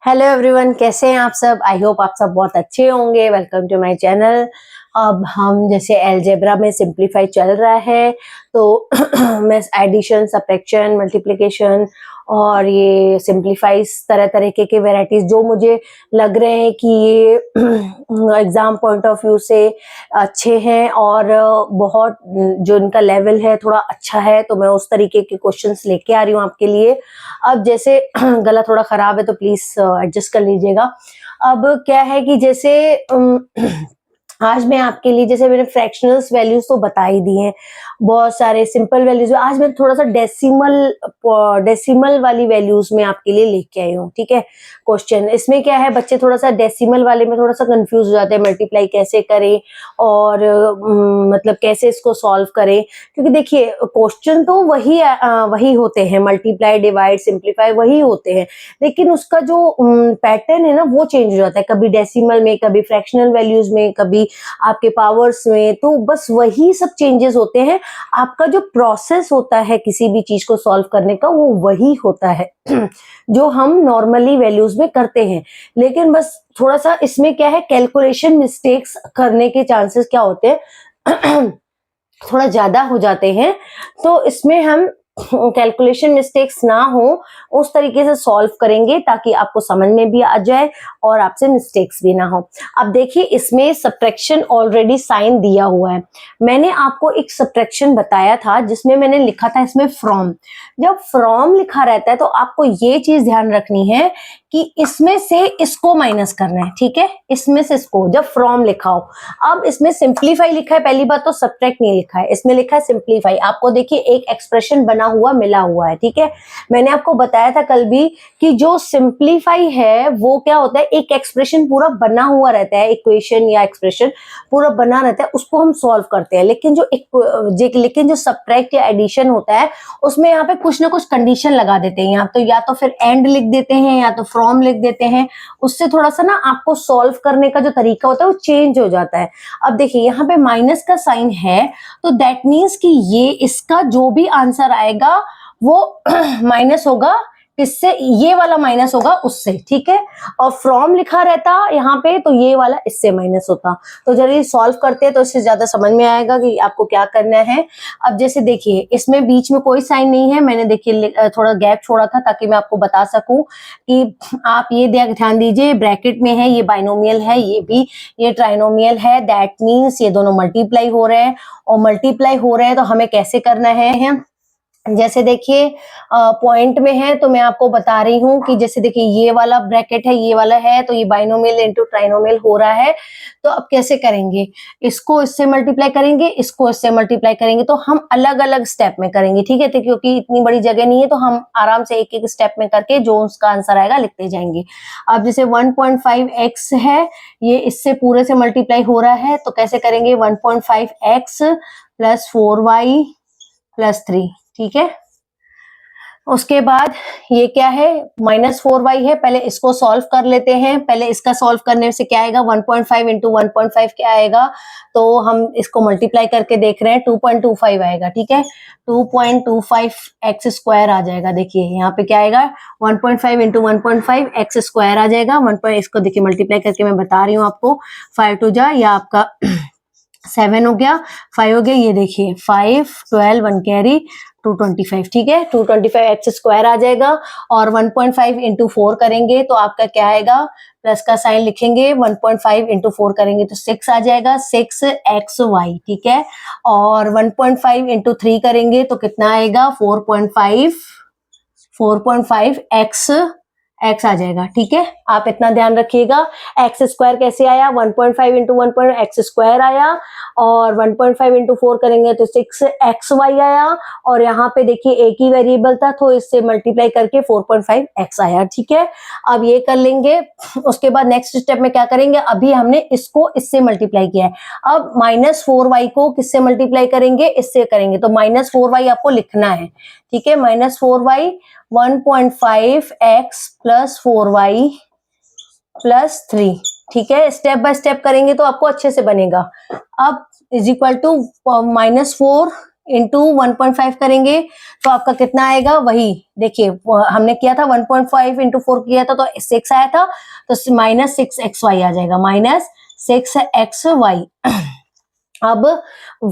Hello everyone, कैसे हैं आप सब। आई होप आप सब बहुत अच्छे होंगे। Welcome to my channel. अब हम जैसे अलजेब्रा में सिंप्लीफाई चल रहा है तो मैं एडिशन, सब्ट्रैक्शन, मल्टीप्लिकेशन और ये सिंप्लीफाइज तरह तरह के वेराइटीज जो मुझे लग रहे हैं कि ये एग्जाम पॉइंट ऑफ व्यू से अच्छे हैं और बहुत जो इनका लेवल है थोड़ा अच्छा है, तो मैं उस तरीके के क्वेश्चंस लेके आ रही हूँ आपके लिए। अब जैसे गला थोड़ा खराब है तो प्लीज एडजस्ट कर लीजिएगा। अब क्या है कि जैसे आज मैं आपके लिए, जैसे मैंने फ्रैक्शनल्स वैल्यूज तो बता ही दी हैं, बहुत सारे सिंपल वैल्यूज। आज मैं थोड़ा सा डेसिमल वाली वैल्यूज में आपके लिए लेके आई हूँ। ठीक है, क्वेश्चन इसमें क्या है, बच्चे थोड़ा सा डेसिमल वाले में थोड़ा सा कंफ्यूज हो जाते हैं, मल्टीप्लाई कैसे करें और मतलब कैसे इसको सॉल्व करें। क्योंकि देखिए क्वेश्चन तो वही होते हैं, मल्टीप्लाई, डिवाइड, सिंप्लीफाई वही होते हैं, लेकिन उसका जो पैटर्न है ना वो चेंज हो जाता है, कभी डेसिमल में, कभी फ्रैक्शनल वैल्यूज में, कभी आपके पावर्स में। तो बस वही सब चेंजेस होते हैं, आपका जो प्रोसेस होता है किसी भी चीज को सॉल्व करने का वो वही होता है जो हम नॉर्मली वैल्यूज में करते हैं। लेकिन बस थोड़ा सा इसमें क्या है, कैलकुलेशन मिस्टेक्स करने के चांसेस क्या होते हैं थोड़ा ज्यादा हो जाते हैं। तो इसमें हम कैलकुलेशन मिस्टेक्स ना हो उस तरीके से सॉल्व करेंगे ताकि आपको समझ में भी आ जाए और आपसे मिस्टेक्स भी ना हो। अब देखिए इसमें सब्ट्रैक्शन ऑलरेडी साइन दिया हुआ है। मैंने आपको एक सब्ट्रैक्शन बताया था जिसमें मैंने लिखा था इसमें फ्रॉम। जब फ्रॉम लिखा रहता है तो आपको ये चीज ध्यान रखनी है कि इसमें से इसको माइनस करना है। ठीक है, इसमें से इसको जब फ्रॉम लिखा हो। अब इसमें सिंप्लीफाई लिखा है, पहली बात तो सब्ट्रैक्ट नहीं लिखा है, इसमें लिखा है सिंप्लीफाई। आपको देखिए एक एक्सप्रेशन बना हुआ मिला हुआ है। ठीक है, मैंने आपको बताया था कल भी कि जो सिंप्लीफाई है वो क्या होता है, एक एक्सप्रेशन पूरा बना हुआ रहता है, इक्वेशन या एक्सप्रेशन पूरा बना रहता है, उसको हम सॉल्व करते हैं। लेकिन जो सब्ट्रैक्ट या एडिशन होता है उसमें यहाँ पे कुछ ना कुछ कंडीशन लगा देते हैं, या तो फिर एंड लिख देते हैं या तो फ्रॉम लिख देते हैं। उससे थोड़ा सा ना आपको सॉल्व करने का जो तरीका होता है वो चेंज हो जाता है। अब देखिए यहाँ पे माइनस का साइन है तो दैट मीन्स कि ये इसका जो भी आंसर आएगा वो माइनस होगा, किससे, ये वाला माइनस होगा उससे। ठीक है, और फ्रॉम लिखा रहता यहाँ पे तो ये वाला इससे माइनस होता। तो जब ये सॉल्व करते हैं तो इससे ज्यादा समझ में आएगा कि आपको क्या करना है। अब जैसे देखिए इसमें बीच में कोई साइन नहीं है, मैंने देखिए थोड़ा गैप छोड़ा था ताकि मैं आपको बता सकूं कि आप ये ध्यान दीजिए, ब्रैकेट में है, ये बाइनोमियल है, ये ट्राइनोमियल है। दैट मीन्स ये दोनों मल्टीप्लाई हो रहे हैं, और मल्टीप्लाई हो रहे हैं तो हमें कैसे करना है। जैसे देखिए पॉइंट में है तो मैं आपको बता रही हूँ कि जैसे देखिए ये वाला ब्रैकेट है, ये वाला है, तो ये बाइनोमियल इनटू ट्राइनोमियल हो रहा है। तो अब कैसे करेंगे, इसको इससे मल्टीप्लाई करेंगे, इसको इससे मल्टीप्लाई करेंगे, तो हम अलग अलग स्टेप में करेंगे। ठीक है, तो क्योंकि इतनी बड़ी जगह नहीं है तो हम आराम से एक एक स्टेप में करके जो उसका आंसर आएगा लिखते जाएंगे। अब जैसे 1.5x है, ये इससे पूरे से मल्टीप्लाई हो रहा है, तो कैसे करेंगे, 1.5x प्लस 4y प्लस 3। ठीक है, उसके बाद ये क्या है, -4y है, पहले इसको सॉल्व कर लेते हैं। पहले इसका सॉल्व करने से क्या आएगा, 1.5 इंटू 1.5 क्या आएगा, तो हम इसको मल्टीप्लाई करके देख रहे हैं, 2.25 आएगा। ठीक है, 2.25 एक्स स्क्वायर आ जाएगा। देखिए यहाँ पे क्या आएगा, 1.5 इंटू 1.5 एक्स स्क्वायर आ जाएगा। इसको देखिए मल्टीप्लाई करके मैं बता रही हूँ आपको, 5 टू जा या आपका 7 हो गया, 5 हो गया, ये देखिए 5, 12, 1 कैरी, 225। ठीक है, 225 एक्स स्क्वायर आ जाएगा। और 1.5 इंटू 4 करेंगे तो आपका क्या आएगा, प्लस का साइन लिखेंगे, 1.5 इंटू 4 करेंगे तो 6 आ जाएगा, 6xy। ठीक है, और 1.5 इंटू 3 करेंगे तो कितना आएगा, 4.5 x आ जाएगा। ठीक है, आप इतना ध्यान रखिएगा। एक्स स्क्वायर कैसे आया, 1.5 इंटू 1.x स्क्वायर आया, और 1.5 इंटू 4 करेंगे तो 6xy आया, और यहाँ पे देखिए एक ही वेरिएबल था तो इससे मल्टीप्लाई करके 4.5x आया। ठीक है, अब ये कर लेंगे। उसके बाद नेक्स्ट स्टेप में क्या करेंगे, अभी हमने इसको इससे मल्टीप्लाई किया है, अब -4y को किससे मल्टीप्लाई करेंगे, इससे करेंगे, तो -4y आपको लिखना है। ठीक है, -4y 1.5x plus 4y plus 3। ठीक है, स्टेप बाय स्टेप करेंगे तो आपको अच्छे से बनेगा। अब इज इक्वल टू -4 इंटू 1.5 करेंगे तो आपका कितना आएगा, वही देखिए हमने किया था 1.5 इंटू 4 किया था तो 6 आया था, तो माइनस 6xy आ जाएगा, माइनस 6xy। अब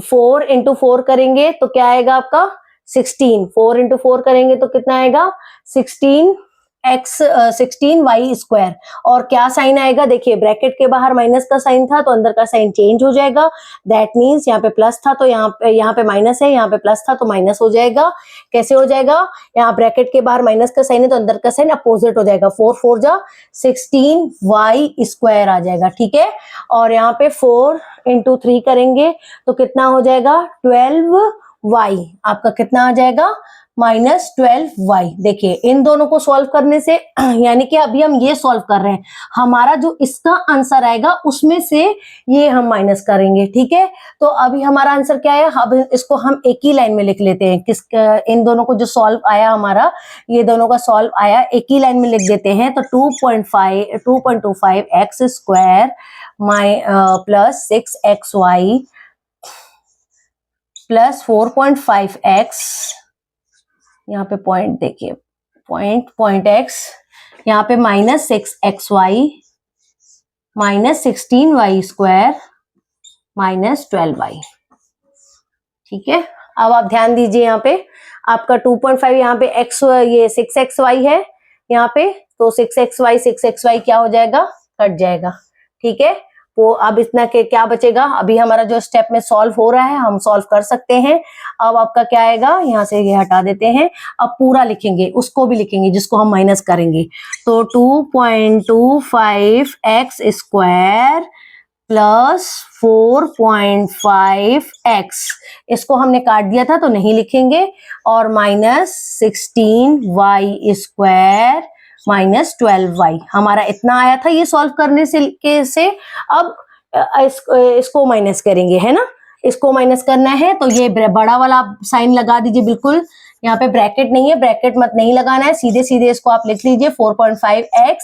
4 इंटू 4 करेंगे तो क्या आएगा आपका 16, 4 इंटू 4 करेंगे तो कितना आएगा 16y स्क्वायर। और क्या साइन आएगा, देखिए ब्रैकेट के बाहर माइनस का साइन था तो अंदर का साइन चेंज हो जाएगा, दैट मीन्स यहाँ पे प्लस था तो यहाँ पे माइनस है, यहाँ पे प्लस था तो माइनस हो जाएगा। कैसे हो जाएगा, यहाँ ब्रैकेट के बाहर माइनस का साइन है तो अंदर का साइन अपोजिट हो जाएगा, 4 4 जा 16y स्क्वायर आ जाएगा, ठीक है। और यहाँ पे 4 इंटू 3 करेंगे तो कितना हो जाएगा 12y, आपका कितना आ जाएगा माइनस 12y। देखिए इन दोनों को सॉल्व करने से यानी कि अभी हम ये सॉल्व कर रहे हैं, हमारा जो इसका आंसर आएगा उसमें से ये हम माइनस करेंगे, ठीक है। तो अभी हमारा आंसर क्या है, अब इसको हम एक ही लाइन में लिख लेते हैं, इन दोनों को जो सॉल्व आया हमारा, ये दोनों का सॉल्व आया एक ही लाइन में लिख देते हैं। तो 2.25x square plus 6xy plus 4.5x, यहाँ पे पॉइंट देखिए पॉइंट x, यहाँ पे minus 6xy minus 16y square minus 12y, ठीक है। अब आप ध्यान दीजिए, यहाँ पे आपका 2.5 यहाँ पे x, ये 6xy है यहाँ पे, तो 6xy क्या हो जाएगा, कट जाएगा, ठीक है। वो अब इतना के क्या बचेगा, अभी हमारा जो स्टेप में सॉल्व हो रहा है हम सॉल्व कर सकते हैं। अब आपका क्या आएगा, यहाँ से ये हटा देते हैं, अब पूरा लिखेंगे, उसको भी लिखेंगे जिसको हम माइनस करेंगे। तो 2.25x स्क्वायर प्लस 4.5x, इसको हमने काट दिया था तो नहीं लिखेंगे, और minus 16y square minus 12y, हमारा इतना आया था ये सॉल्व करने से। अब इसको माइनस करेंगे, है ना, इसको माइनस करना है तो ये बड़ा वाला साइन लगा दीजिए, बिल्कुल यहाँ पे ब्रैकेट नहीं है, ब्रैकेट मत नहीं लगाना है, सीधे सीधे इसको आप लिख लीजिए 4.5x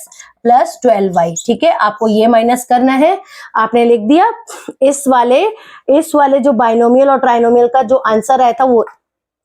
प्लस 12y, ठीक है। आपको ये माइनस करना है, आपने लिख दिया। इस वाले जो बाइनोमियल और ट्राइनोमियल का जो आंसर आया था वो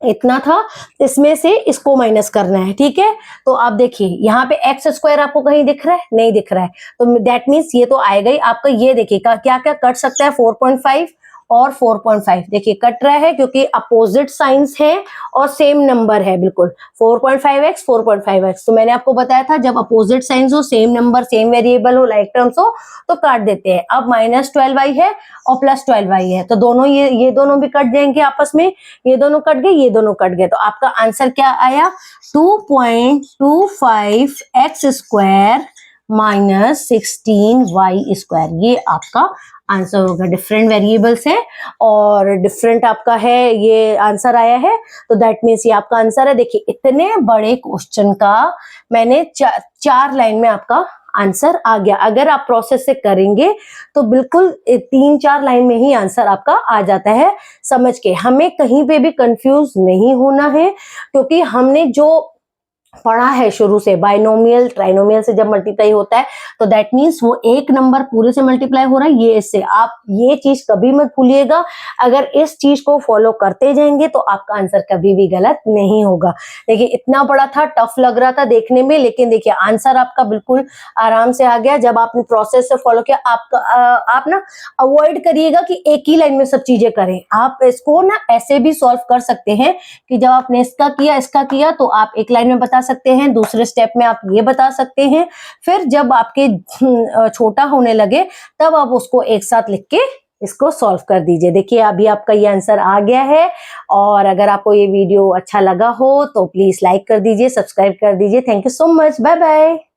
इतना था, इसमें से इसको माइनस करना है, ठीक है। तो आप देखिए यहाँ पे एक्स स्क्वायर आपको कहीं दिख रहा है, नहीं दिख रहा है, तो दैट मीन्स ये तो आएगा ही आपका। ये देखिए क्या क्या कट सकता है, 4.5 और 4.5 देखिए कट रहा है क्योंकि अपोजिट साइंस है और सेम नंबर है, बिल्कुल 4.5x 4.5x। तो मैंने आपको बताया था जब अपोजिट साइंस हो, सेम नंबर सेम वेरिएबल हो, लाइक टर्म्स हो तो काट देते हैं। अब माइनस 12y है और प्लस 12y है, तो दोनों ये दोनों भी कट जाएंगे आपस में, ये दोनों कट गए, ये दोनों कट गए, तो आपका आंसर क्या आया 2.25x square minus 16y square, ये आपका आंसर होगा। डिफरेंट वेरिएबल्स है और डिफरेंट आपका है, ये आंसर आया है, तो दैट मीन्स ये आपका आंसर है। देखिए इतने बड़े क्वेश्चन का मैंने 4 लाइन में आपका आंसर आ गया। अगर आप प्रोसेस से करेंगे तो बिल्कुल 3-4 लाइन में ही आंसर आपका आ जाता है समझ के। हमें कहीं पे भी कंफ्यूज नहीं होना है, क्योंकि हमने जो पढ़ा है शुरू से, बाइनोमियल ट्राइनोमियल से जब मल्टीप्लाई होता है तो दैट मीन्स वो एक नंबर पूरे से मल्टीप्लाई हो रहा है, ये इससे। आप ये चीज कभी मत भूलिएगा, अगर इस चीज को फॉलो करते जाएंगे तो आपका आंसर कभी भी गलत नहीं होगा। देखिए इतना बड़ा था, टफ लग रहा था देखने में, लेकिन देखिए आंसर आपका बिल्कुल आराम से आ गया जब आपने प्रोसेस से फॉलो किया। आप ना अवॉइड करिएगा कि एक ही लाइन में सब चीजें करें, आप इसको ना ऐसे भी सॉल्व कर सकते हैं कि जब आपने इसका किया तो आप एक लाइन में बता सकते हैं, दूसरे स्टेप में आप ये बता सकते हैं, फिर जब आपके छोटा होने लगे तब आप उसको एक साथ लिख के इसको सॉल्व कर दीजिए। देखिए अभी आपका ये आंसर आ गया है, और अगर आपको ये वीडियो अच्छा लगा हो तो प्लीज लाइक कर दीजिए, सब्सक्राइब कर दीजिए। Thank you so much, bye bye.